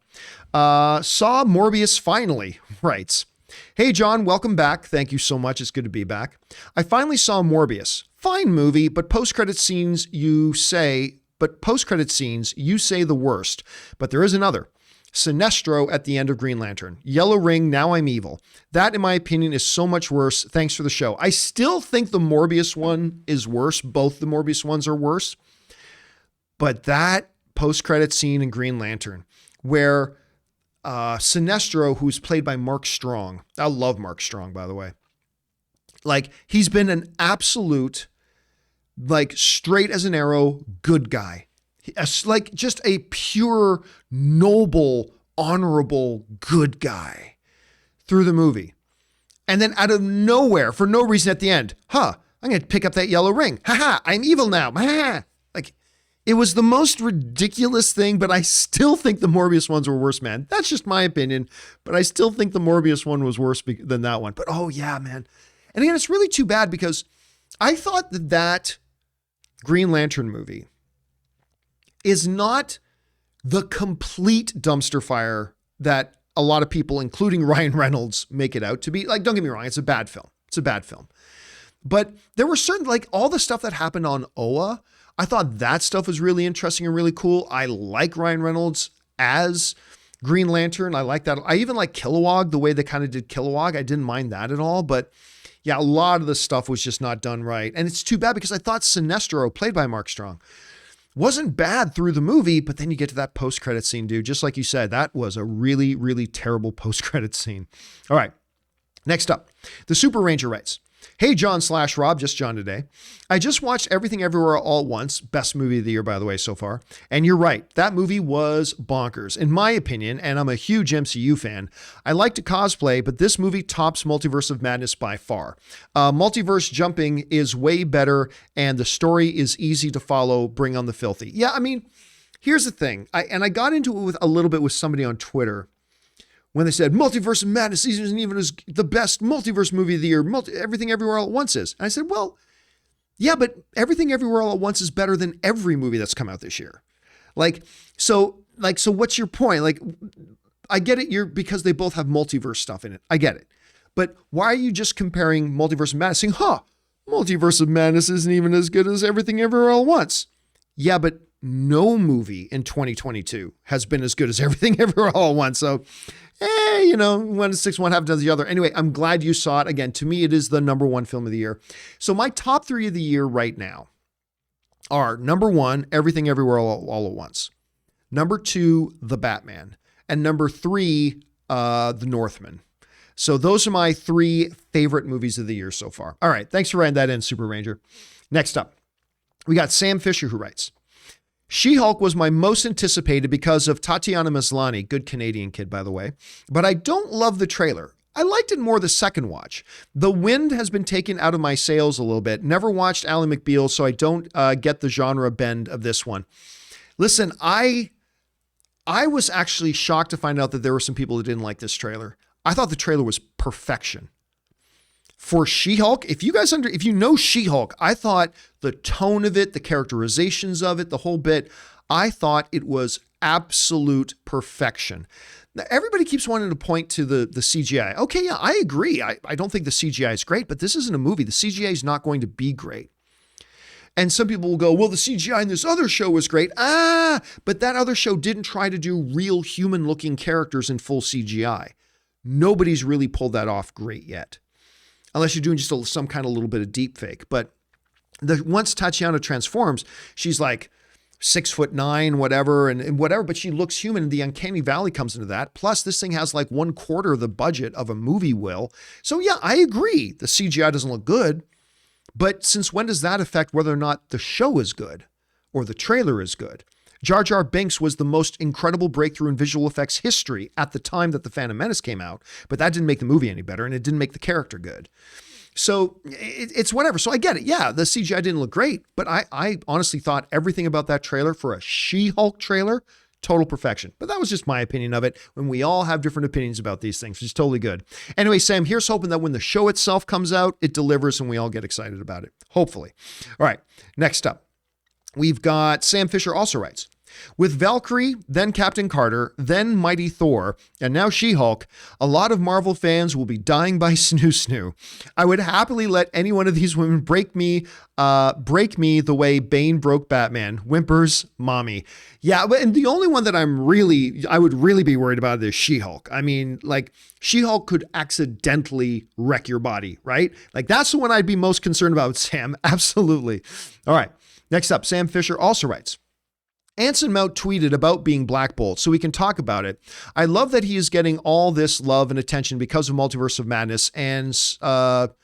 A: Saw Morbius finally writes, hey, John, welcome back. Thank you so much. It's good to be back. I finally saw Morbius. Fine movie, but post-credit scenes, you say the worst. But there is another. Sinestro at the end of Green Lantern. Yellow Ring, Now I'm Evil. That, in my opinion, is so much worse. Thanks for the show. I still think the Morbius one is worse. Both the Morbius ones are worse. But that post-credit scene in Green Lantern, where Sinestro, who's played by Mark Strong. I love Mark Strong, by the way. Like, he's been an absolute, like, straight as an arrow, good guy. Like, just a pure, noble, honorable, good guy through the movie. And then out of nowhere, for no reason at the end, I'm going to pick up that yellow ring. I'm evil now. Like, it was the most ridiculous thing, but I still think the Morbius ones were worse, man. That's just my opinion, but I still think the Morbius one was worse than that one. But oh yeah, man. And again, it's really too bad because I thought that Green Lantern movie is not the complete dumpster fire that a lot of people, including Ryan Reynolds, make it out to be. Like, don't get me wrong, it's a bad film. It's a bad film. But there were certain, like all the stuff that happened on Oa, I thought that stuff was really interesting and really cool. I like Ryan Reynolds as Green Lantern, I like that. I even like Kilowog, the way they kind of did Kilowog. I didn't mind that at all. But yeah, a lot of the stuff was just not done right. And it's too bad because I thought Sinestro, played by Mark Strong, wasn't bad through the movie, but then you get to that post-credit scene, dude. Just like you said, that was a really, really terrible post-credit scene. All right, next up, the Super Ranger writes, "Hey, John/Rob, just John today. I just watched Everything Everywhere All at Once, best movie of the year, by the way, so far. And you're right, that movie was bonkers, in my opinion, and I'm a huge MCU fan. I like to cosplay, but this movie tops Multiverse of Madness by far. Multiverse jumping is way better, and the story is easy to follow. Bring on the filthy." Yeah, I mean, here's the thing. I got into it with a little bit with somebody on Twitter, when they said Multiverse of Madness isn't even as the best multiverse movie of the year, Everything Everywhere All at Once is. And I said, well, yeah, but Everything Everywhere All at Once is better than every movie that's come out this year. So what's your point? Like, I get it, because they both have multiverse stuff in it. I get it. But why are you just comparing Multiverse of Madness, saying, Multiverse of Madness isn't even as good as Everything Everywhere All at Once? Yeah, but no movie in 2022 has been as good as Everything Everywhere All at Once. So, one is six, one half does the other. Anyway, I'm glad you saw it. Again, to me, it is the number one film of the year. So my top three of the year right now are number one, Everything Everywhere All at Once. Number two, The Batman. And number three, The Northman. So those are my three favorite movies of the year so far. All right. Thanks for writing that in, Super Ranger. Next up, we got Sam Fisher, who writes, "She-Hulk was my most anticipated because of Tatiana Maslany, good Canadian kid, by the way, but I don't love the trailer. I liked it more the second watch. The wind has been taken out of my sails a little bit. Never watched Ally McBeal, so I don't get the genre bend of this one." Listen, I was actually shocked to find out that there were some people that didn't like this trailer. I thought the trailer was perfection. For She-Hulk, if you know She-Hulk, I thought the tone of it, the characterizations of it, the whole bit, I thought it was absolute perfection. Now, everybody keeps wanting to point to the CGI. Okay, yeah, I agree. I don't think the CGI is great, but this isn't a movie. The CGI is not going to be great. And some people will go, well, the CGI in this other show was great. But that other show didn't try to do real human-looking characters in full CGI. Nobody's really pulled that off great yet. Unless you're doing just some kind of little bit of deep fake. But once Tatiana transforms, she's like 6'9", whatever, and whatever, but she looks human, and the uncanny valley comes into that. Plus, this thing has like 1/4 of the budget of a movie will. So yeah, I agree. The CGI doesn't look good, but since when does that affect whether or not the show is good or the trailer is good? Jar Jar Binks was the most incredible breakthrough in visual effects history at the time that The Phantom Menace came out, but that didn't make the movie any better, and it didn't make the character good. So it's whatever. So I get it. Yeah, the CGI didn't look great, but I honestly thought everything about that trailer for a She-Hulk trailer, total perfection. But that was just my opinion of it, when we all have different opinions about these things, which is totally good. Anyway, Sam, here's hoping that when the show itself comes out, it delivers and we all get excited about it. Hopefully. All right, next up, we've got Sam Fisher also writes, "With Valkyrie, then Captain Carter, then Mighty Thor, and now She-Hulk, a lot of Marvel fans will be dying by snoo. I would happily let any one of these women break me the way Bane broke Batman. Whimpers, mommy." Yeah, and the only one that I would really be worried about is She-Hulk. I mean, like, She-Hulk could accidentally wreck your body, right? Like, that's the one I'd be most concerned about, Sam. Absolutely. All right. Next up, Sam Fisher also writes, "Anson Mount tweeted about being Black Bolt, so we can talk about it. I love that he is getting all this love and attention because of Multiverse of Madness and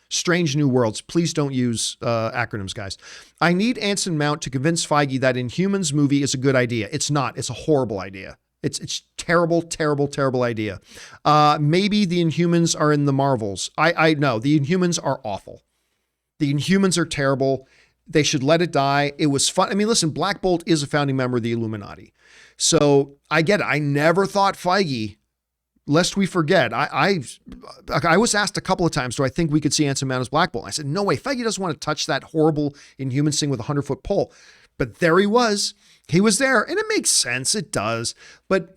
A: Strange New Worlds." Please don't use acronyms, guys. "I need Anson Mount to convince Feige that Inhumans movie is a good idea. It's not. It's a horrible idea. It's terrible, terrible, terrible idea. Maybe the Inhumans are in the Marvels. I know the Inhumans are awful. The Inhumans are terrible. They should let it die. It was fun. I mean, listen, Black Bolt is a founding member of the Illuminati. So I get it. I never thought Feige, lest we forget, I was asked a couple of times, do I think we could see Anson Mount as Black Bolt? I said, no way. Feige doesn't want to touch that horrible Inhuman thing with a 100-foot pole. But there he was. He was there. And it makes sense. It does. But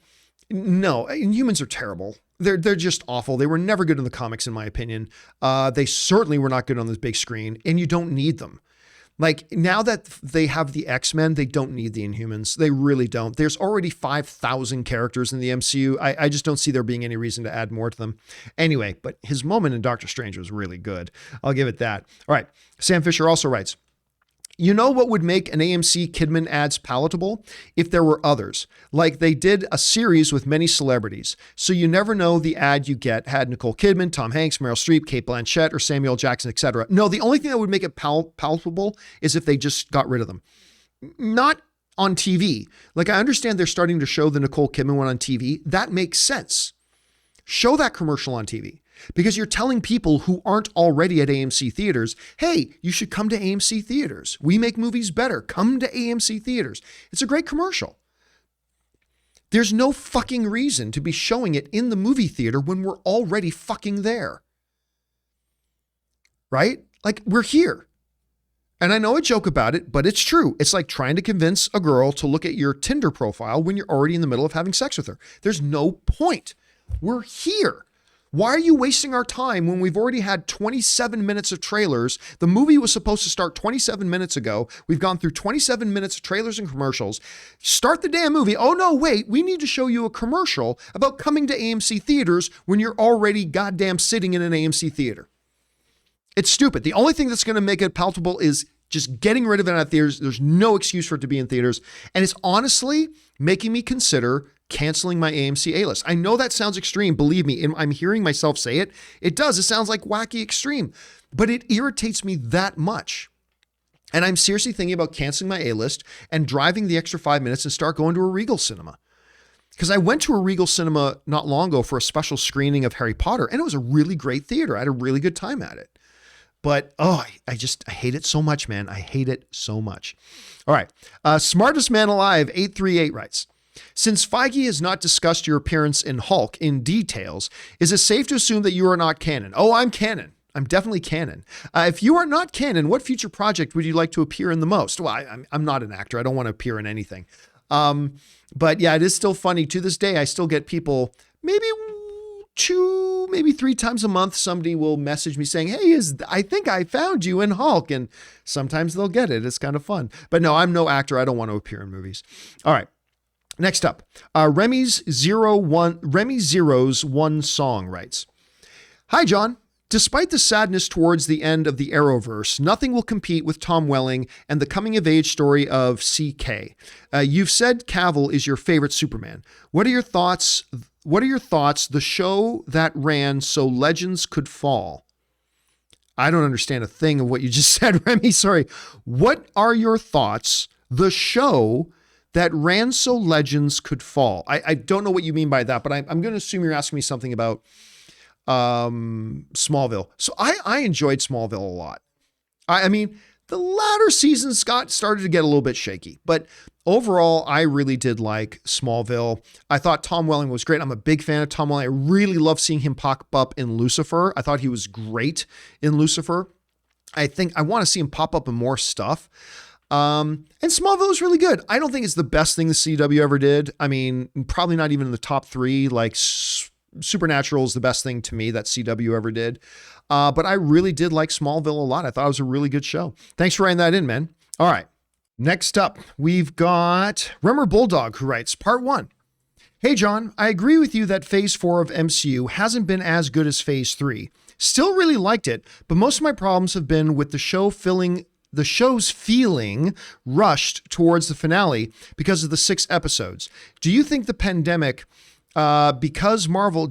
A: no, Inhumans are terrible. They're just awful. They were never good in the comics, in my opinion. They certainly were not good on this big screen, and you don't need them. Like now that they have the X-Men, they don't need the Inhumans. They really don't. There's already 5,000 characters in the MCU. I just don't see there being any reason to add more to them. Anyway, but his moment in Doctor Strange was really good. I'll give it that. All right. Sam Fisher also writes, you know what would make an AMC Kidman ads palatable? If there were others. Like they did a series with many celebrities. So you never know the ad you get had Nicole Kidman, Tom Hanks, Meryl Streep, Cate Blanchett, or Samuel Jackson, etc. No, the only thing that would make it palatable is if they just got rid of them. Not on TV. Like I understand they're starting to show the Nicole Kidman one on TV. That makes sense. Show that commercial on TV. Because you're telling people who aren't already at AMC theaters, hey, you should come to AMC theaters. We make movies better. Come to AMC theaters. It's a great commercial. There's no fucking reason to be showing it in the movie theater when we're already fucking there. Right? Like we're here. And I know I joke about it, but it's true. It's like trying to convince a girl to look at your Tinder profile when you're already in the middle of having sex with her. There's no point. We're here. Why are you wasting our time when we've already had 27 minutes of trailers? The movie was supposed to start 27 minutes ago. We've gone through 27 minutes of trailers and commercials. Start the damn movie. Oh no, wait, we need to show you a commercial about coming to AMC theaters when you're already goddamn sitting in an AMC theater. It's stupid. The only thing that's going to make it palatable is just getting rid of it out of theaters. There's no excuse for it to be in theaters. And it's honestly making me consider canceling my AMC A-list. I know that sounds extreme. Believe me, I'm hearing myself say it. It does. It sounds like wacky extreme, but it irritates me that much. And I'm seriously thinking about canceling my A-list and driving the extra 5 minutes and start going to a Regal cinema. Because I went to a Regal cinema not long ago for a special screening of Harry Potter, and it was a really great theater. I had a really good time at it. But, I hate it so much, man. I hate it so much. All right. Smartest Man Alive 838 writes, since Feige has not discussed your appearance in Hulk in details, is it safe to assume that you are not canon? Oh, I'm canon. I'm definitely canon. If you are not canon, what future project would you like to appear in the most? Well, I'm not an actor. I don't want to appear in anything. But yeah, it is still funny. To this day, I still get people, maybe 2, maybe 3 times a month, somebody will message me saying, hey, I think I found you in Hulk. And sometimes they'll get it. It's kind of fun. But no, I'm no actor. I don't want to appear in movies. All right. Next up, Remy's Zero's One Song writes, hi, John. Despite the sadness towards the end of the Arrowverse, nothing will compete with Tom Welling and the coming-of-age story of CK. You've said Cavill is your favorite Superman. What are your thoughts? The show that ran so legends could fall. I don't understand a thing of what you just said, Remy. Sorry. What are your thoughts? The show that ran so legends could fall. I don't know what you mean by that, but I'm going to assume you're asking me something about Smallville. So I enjoyed Smallville a lot. I mean, the latter seasons started to get a little bit shaky, but overall, I really did like Smallville. I thought Tom Welling was great. I'm a big fan of Tom Welling. I really love seeing him pop up in Lucifer. I thought he was great in Lucifer. I think I want to see him pop up in more stuff. And Smallville is really good. I don't think it's the best thing the CW ever did. I mean, probably not even in the top 3. Like Supernatural is the best thing to me that CW ever did. But I really did like Smallville a lot. I thought it was a really good show. Thanks for writing that in, man. All right. Next up, we've got Remmer Bulldog, who writes, Part 1. Hey, John, I agree with you that Phase 4 of MCU hasn't been as good as Phase 3. Still really liked it, but most of my problems have been with the show's feeling rushed towards the finale because of the 6 episodes. Do you think the pandemic, because Marvel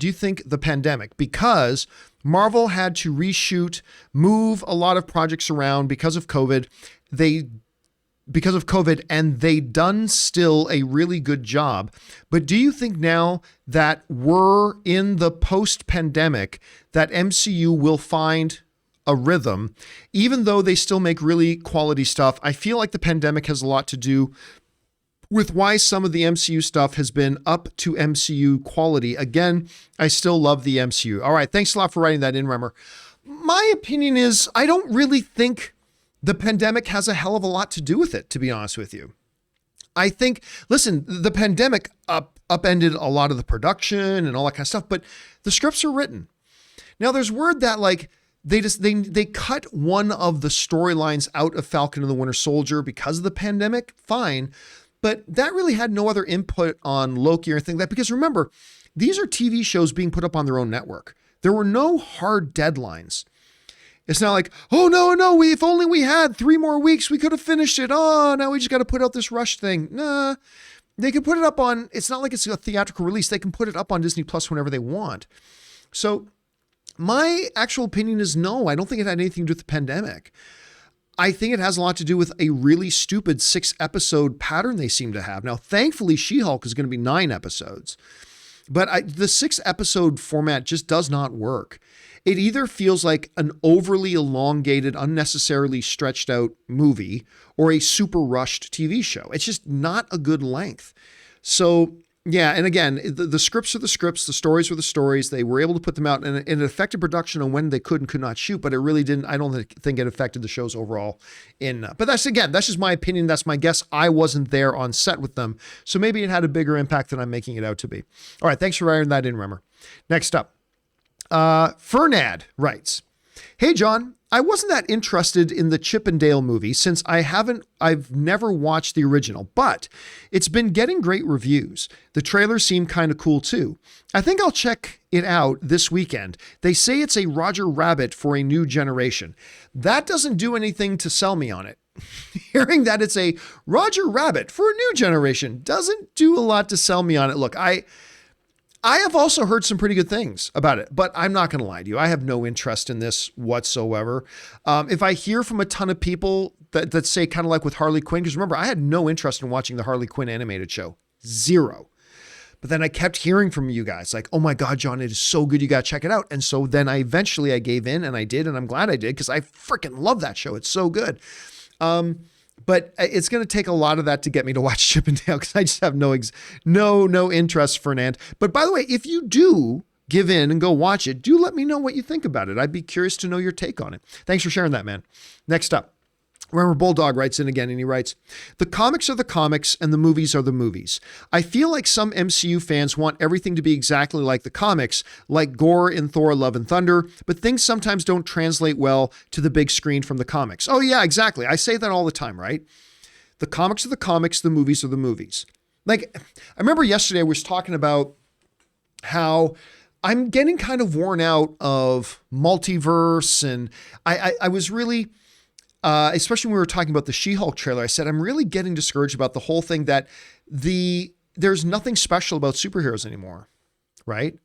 A: had to reshoot, move a lot of projects around because of COVID, and they done still a really good job. But do you think now that we're in the post-pandemic that MCU will find a rhythm, even though they still make really quality stuff? I feel like the pandemic has a lot to do with why some of the MCU stuff has been up to MCU quality. Again, I still love the MCU. All right. Thanks a lot for writing that in, Remmer. My opinion is I don't really think the pandemic has a hell of a lot to do with it, to be honest with you. I think, listen, the pandemic upended a lot of the production and all that kind of stuff, but the scripts are written. Now there's word that like they cut one of the storylines out of Falcon and the Winter Soldier because of the pandemic. Fine. But that really had no other input on Loki or anything like that, because remember, these are TV shows being put up on their own network. There were no hard deadlines. It's not like, oh, no, if only we had 3 more weeks, we could have finished it. Oh, now we just got to put out this rush thing. Nah, they can put it up on, it's not like it's a theatrical release. They can put it up on Disney Plus whenever they want. So my actual opinion is no, I don't think it had anything to do with the pandemic. I think it has a lot to do with a really stupid 6-episode pattern they seem to have. Now, thankfully, She-Hulk is going to be 9 episodes. But the 6-episode format just does not work. It either feels like an overly elongated, unnecessarily stretched out movie or a super rushed TV show. It's just not a good length. So yeah, and again, the scripts are the scripts, the stories were the stories. They were able to put them out, and it affected production on when they could and could not shoot, but it really didn't, I don't think it affected the shows overall but that's just my opinion. That's my guess. I wasn't there on set with them. So maybe it had a bigger impact than I'm making it out to be. All right. Thanks for writing that in, Remmer. Next up, Fernad writes, hey, John, I wasn't that interested in the Chip and Dale movie since I've never watched the original, but it's been getting great reviews. The trailers seem kind of cool too. I think I'll check it out this weekend. They say it's a Roger Rabbit for a new generation. That doesn't do anything to sell me on it. Hearing that it's a Roger Rabbit for a new generation doesn't do a lot to sell me on it. Look, I have also heard some pretty good things about it, but I'm not going to lie to you. I have no interest in this whatsoever. If I hear from a ton of people that say kind of like with Harley Quinn, because remember, I had no interest in watching the Harley Quinn animated show. 0. But then I kept hearing from you guys like, oh my God, John, it is so good. You got to check it out. And so then I gave in and I did, and I'm glad I did because I freaking love that show. It's so good. But it's going to take a lot of that to get me to watch Chip and Dale because I just have no interest, Fernand. But by the way, if you do give in and go watch it, do let me know what you think about it. I'd be curious to know your take on it. Thanks for sharing that, man. Next up, Remember, Bulldog writes in again, and he writes, the comics are the comics and the movies are the movies. I feel like some MCU fans want everything to be exactly like the comics, like Gore in Thor, Love and Thunder, but things sometimes don't translate well to the big screen from the comics. Oh yeah, exactly. I say that all the time, right? The comics are the comics, the movies are the movies. Like, I remember yesterday I was talking about how I'm getting kind of worn out of multiverse, and I was really... especially when we were talking about the She-Hulk trailer, I said, I'm really getting discouraged about the whole thing that there's nothing special about superheroes anymore, right?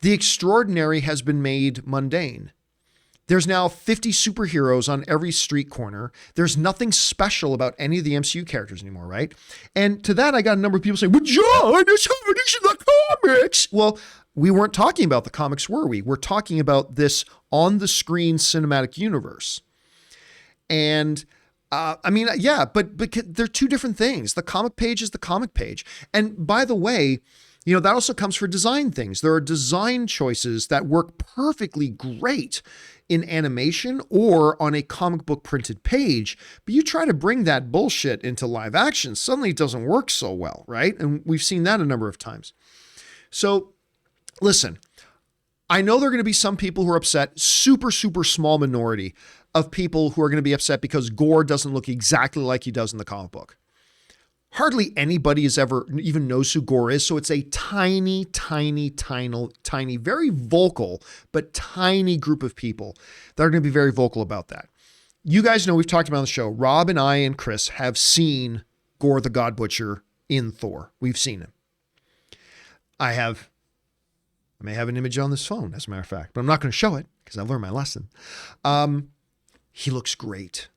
A: The extraordinary has been made mundane. There's now 50 superheroes on every street corner. There's nothing special about any of the MCU characters anymore, right? And to that, I got a number of people saying, well, John, it's the comics. Well, we weren't talking about the comics, were we? We're talking about this on-the-screen cinematic universe. And I mean, yeah, but they're two different things. The comic page is the comic page. And by the way, you know, that also comes for design things. There are design choices that work perfectly great in animation or on a comic book printed page, but you try to bring that bullshit into live action, suddenly it doesn't work so well, right? And we've seen that a number of times. So listen, I know there are going to be some people who are upset, super, super small minority of people who are going to be upset because Gore doesn't look exactly like he does in the comic book. Hardly anybody has ever even knows who Gore is. So it's a tiny, very vocal, but tiny group of people that are going to be very vocal about that. You guys know, we've talked about on the show, Rob and I and Chris have seen Gore the God Butcher in Thor. We've seen him. I may have an image on this phone, as a matter of fact, but I'm not going to show it because I've learned my lesson. He looks great.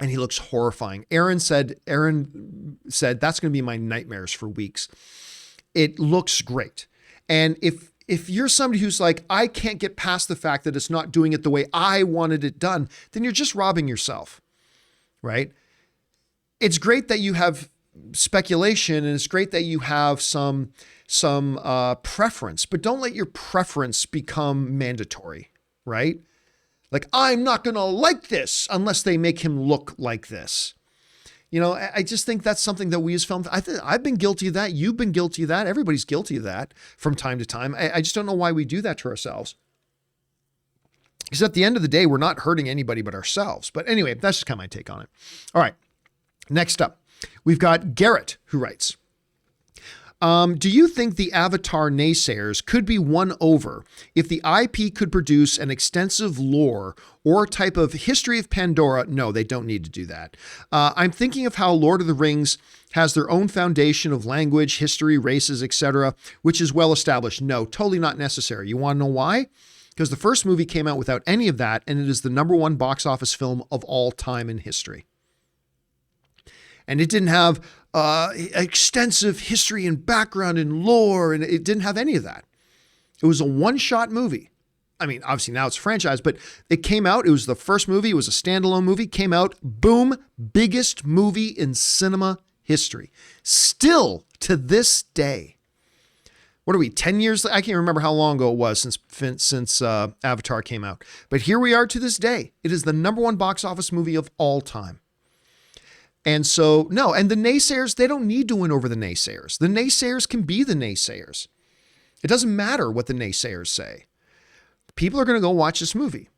A: And he looks horrifying. Aaron said that's going to be my nightmares for weeks. It looks great. And if you're somebody who's like, I can't get past the fact that it's not doing it the way I wanted it done, then you're just robbing yourself, right? It's great that you have speculation, and it's great that you have some preference, but don't let your preference become mandatory, right? Like, I'm not going to like this unless they make him look like this. You know, I just think that's something that we as film, I've been guilty of that. You've been guilty of that. Everybody's guilty of that from time to time. I just don't know why we do that to ourselves. Because at the end of the day, we're not hurting anybody but ourselves. But anyway, that's just kind of my take on it. All right. Next up, we've got Garrett, who writes, do you think the Avatar naysayers could be won over if the IP could produce an extensive lore or type of history of Pandora? No, they don't need to do that. I'm thinking of how Lord of the Rings has their own foundation of language, history, races, etc., which is well established. No, totally not necessary. You want to know why? Because the first movie came out without any of that, and it is the #1 box office film of all time in history. And it didn't have extensive history and background and lore, and it didn't have any of that. It was a one-shot movie. I mean, obviously now it's a franchise, but it came out, it was the first movie, it was a standalone movie, came out, boom, biggest movie in cinema history. Still to this day. What are we, 10 years? I can't remember how long ago it was since Avatar came out. But here we are to this day. It is the #1 box office movie of all time. And so, no, and the naysayers, they don't need to win over the naysayers. The naysayers can be the naysayers. It doesn't matter what the naysayers say. People are going to go watch this movie.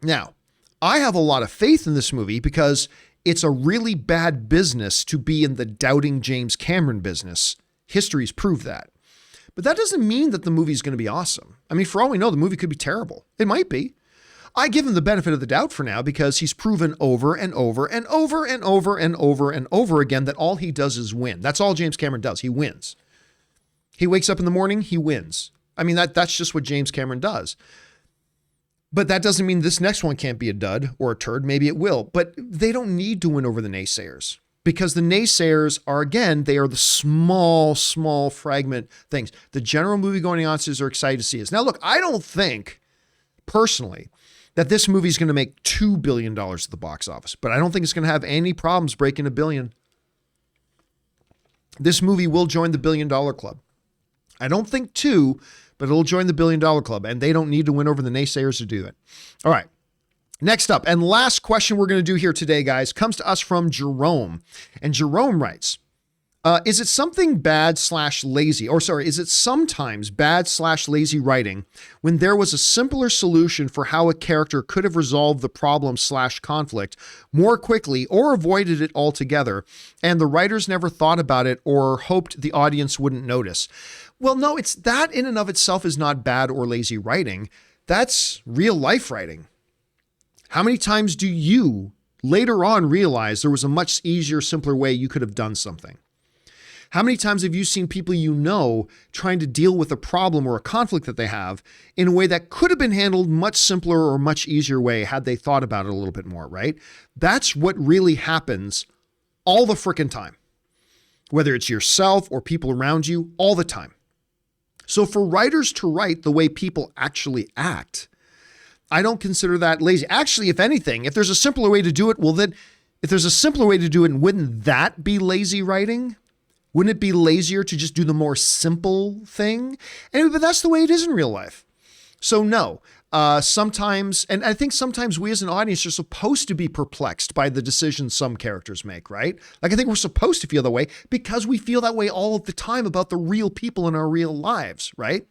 A: Now, I have a lot of faith in this movie because it's a really bad business to be in the doubting James Cameron business. History's proved that. But that doesn't mean that the movie's going to be awesome. I mean, for all we know, the movie could be terrible. It might be. I give him the benefit of the doubt for now because he's proven over and over and over and over and over and over again that all he does is win. That's all James Cameron does. He wins. He wakes up in the morning, he wins. I mean, that's just what James Cameron does. But that doesn't mean this next one can't be a dud or a turd. Maybe it will. But they don't need to win over the naysayers because the naysayers are, again, they are the small fragment things. The general movie-going audiences are excited to see this. Now, look, I don't think, personally, that this movie is going to make $2 billion at the box office, but I don't think it's going to have any problems breaking $1 billion. This movie will join the $1 billion club. I don't think 2, but it'll join the $1 billion club, and they don't need to win over the naysayers to do it. All right. Next up, and last question we're going to do here today, guys, comes to us from Jerome. And Jerome writes, is it something bad/lazy, or sorry, is it sometimes bad/lazy writing when there was a simpler solution for how a character could have resolved the problem/conflict more quickly or avoided it altogether, and the writers never thought about it or hoped the audience wouldn't notice? Well, no, it's that in and of itself is not bad or lazy writing. That's real life writing. How many times do you later on realize there was a much easier, simpler way you could have done something? How many times have you seen people you know trying to deal with a problem or a conflict that they have in a way that could have been handled much simpler or much easier way had they thought about it a little bit more, right? That's what really happens all the frickin' time. Whether it's yourself or people around you, all the time. So for writers to write the way people actually act, I don't consider that lazy. Actually, if anything, if there's a simpler way to do it, well then, if there's a simpler way to do it, wouldn't that be lazy writing? Wouldn't it be lazier to just do the more simple thing? Anyway, but that's the way it is in real life. So no, sometimes, and I think sometimes we as an audience are supposed to be perplexed by the decisions some characters make, right? Like I think we're supposed to feel that way because we feel that way all of the time about the real people in our real lives, right?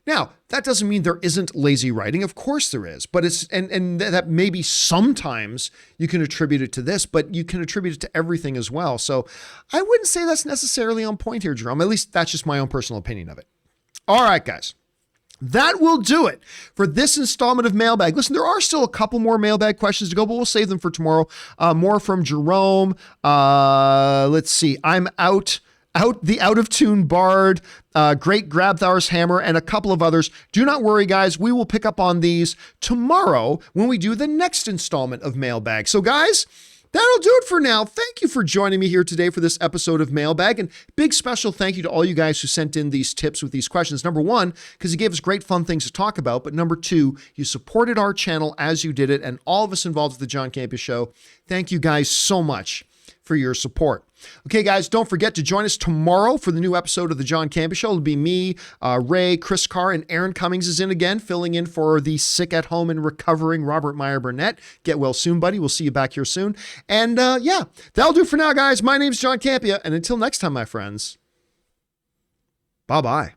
A: Now, that doesn't mean there isn't lazy writing. Of course there is, but it's, and that maybe sometimes you can attribute it to this, but you can attribute it to everything as well. So I wouldn't say that's necessarily on point here, Jerome. At least that's just my own personal opinion of it. All right, guys. That will do it for this installment of Mailbag. Listen, there are still a couple more Mailbag questions to go, but we'll save them for tomorrow. More from Jerome. Let's see. I'm out the out-of-tune bard, Great Grabthar's hammer, and a couple of others. Do not worry, guys. We will pick up on these tomorrow when we do the next installment of Mailbag. So, guys, that'll do it for now. Thank you for joining me here today for this episode of Mailbag. And big special thank you to all you guys who sent in these tips with these questions. Number one, because you gave us great fun things to talk about. But number two, you supported our channel as you did it. And all of us involved with the John Campea Show. Thank you guys so much for your support. Okay, guys, don't forget to join us tomorrow for the new episode of the John Campea Show. It'll be me, Ray, Chris Carr, and Aaron Cummings is in again, filling in for the sick at home and recovering Robert Meyer Burnett. Get well soon, buddy. We'll see you back here soon. And yeah, that'll do for now, guys. My name's John Campea, and until next time, my friends, bye-bye.